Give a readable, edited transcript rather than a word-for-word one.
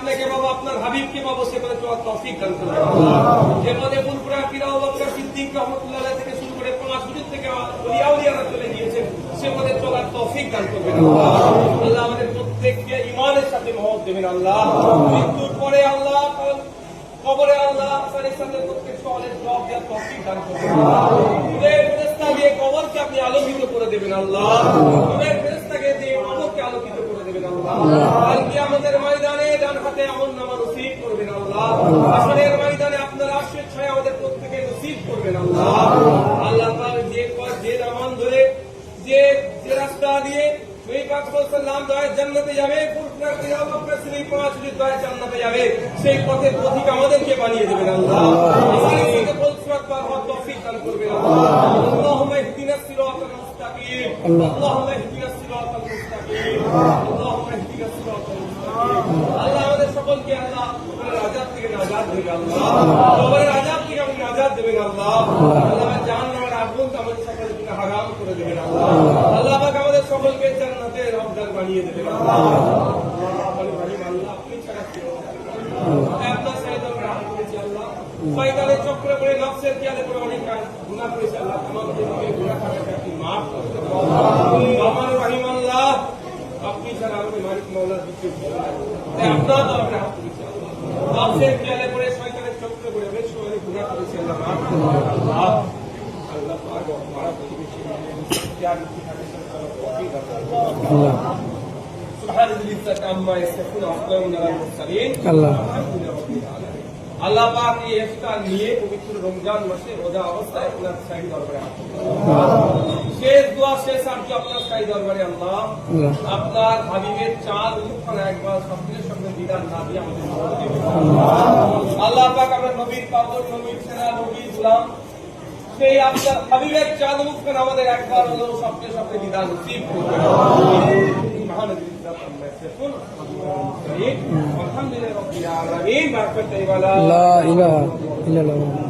আপনাকে পাবো, আপনার হাবিবকে পাবো, সে পথে চলার তৌফিক দান করবেন। যে পথে ফুলপুরা পীর আবু বকর সিদ্দিক রাহমাতুল্লাহ আলাইহি থেকে শুরু করে 5 হুজুর থেকে ওলিয়াউলিয়ারা চলে গিয়েছেন, সে পথে চলার তৌফিক দান করবেন আল্লাহ। আল্লাহ আমাদের প্রত্যেককে ঈমানের সাথে মহব্বত দেবেন আল্লাহ। মৃত্যুর পরে আল্লাহ কবরে আল্লাহ আপনার সাথে প্রত্যেক সওয়ালের জবাব দেওয়ার তৌফিক দান করবেন আল্লাহ। নূরের ফেরেশতা দিয়ে কবরকে আপনি আলোকিত করে দেবেন আল্লাহ। নূরের ফেরেশতাকে দিয়ে কবরকে আলোকিত করে দেবেন আল্লাহ। কাল কিয়ামতের ময়দানে ডান হাতে আমলনামা নসিব করবেন আল্লাহ। হাসরের ময়দানে আপনার আরশের ছায়া আমাদের প্রত্যেককে নসিব করবেন আল্লাহ। আল্লাহ পাক যে নামান ধরে যে রাস্তা দিয়ে নবী পাক সাল্লাল্লাহু আলাইহি ওয়াসাল্লাম দয়া জান্নাতে যাবে, পুরপুরা পীর আবু বকর সিদ্দিক 5 হুজুর দয়া জান্নাতে যাবে, সেই পথের পথিক আমাদেরকে বানিয়ে দেবেন আল্লাহ। আমাদের সাথে বলসরাত পার হওয়ার তৌফিক দান করবেন আল্লাহ। আল্লাহুম্মা ইহদিনাস সিরাতাল মুস্তাকিম, আল্লাহুম্মা ইহদিনাস সিরাতাল মুস্তাকিম, আল্লাহুম্মা ইহদিনাস সিরাতাল মুস্তাকিম। আল্লাহ আমাদের সকলকে আল্লাহ কবরের আযাব থেকে নাজাত দেবেন আল্লাহ। কবরের আযাব থেকে আপনি নাজাত দেবেন আল্লাহ। আল্লাহ জাহান্নামের আগুন আমাদের সকলের জন্য হারাম করে দেবেন আল্লাহ। আল্লাহ পাক আমাদের সকলকে জান্নাতের হকদার বানিয়ে দেবেন আল্লাহ। আপনি ছাড়া কেউ আপনার সাইদ আমরা হাত করেছি আল্লাহ। শয়তানের চক্রে পড়ে নফসের খেয়ালে পড়ে অনেক গুনাহ করেছি আল্লাহ। আমাদের গুনাহ খাতাকে আপনি মাফ করে দেন রহমান রহিম আল্লাহ। আপনি ছাড়া আমাদের মালিক মাওলার কিছু আপনার দরবারে হাত করেছি আল্লাহ। নফসের খেয়ালে পড়ে শয়তানের চক্রে পড়ে অনেক সময় গুনাহ করেছি আল্লাহ। মাফ করে দেন আল্লাহ। আল্লাহ পাক মারা প্রতিবেশী ত্যাগ আল্লাহ আল্লাহ পাক এই ইফতার নিয়ে পবিত্র রমজান মাসে রোজা অবস্থায় আপনার শাহী দরবারে শেষ দোয়া শেষ আরজু আপনার শাহী দরবারে আল্লাহ। আপনার হাবিবের চাঁদ মুখখানা একবার সবকিছুর সঙ্গে বিধান না দিয়ে আমাদের আল্লাহ পাক আমরা নবীর পাবন, নবীর সেনা, নবীর গোলাম, সেই আপনার হাবিবের চাঁদ মুখখানা আমাদের একবার হলো সবচেয়ে সবচেয়ে বিধান নসিব করবেন। الحمد لله رب العالمين. لا إله إلا الله.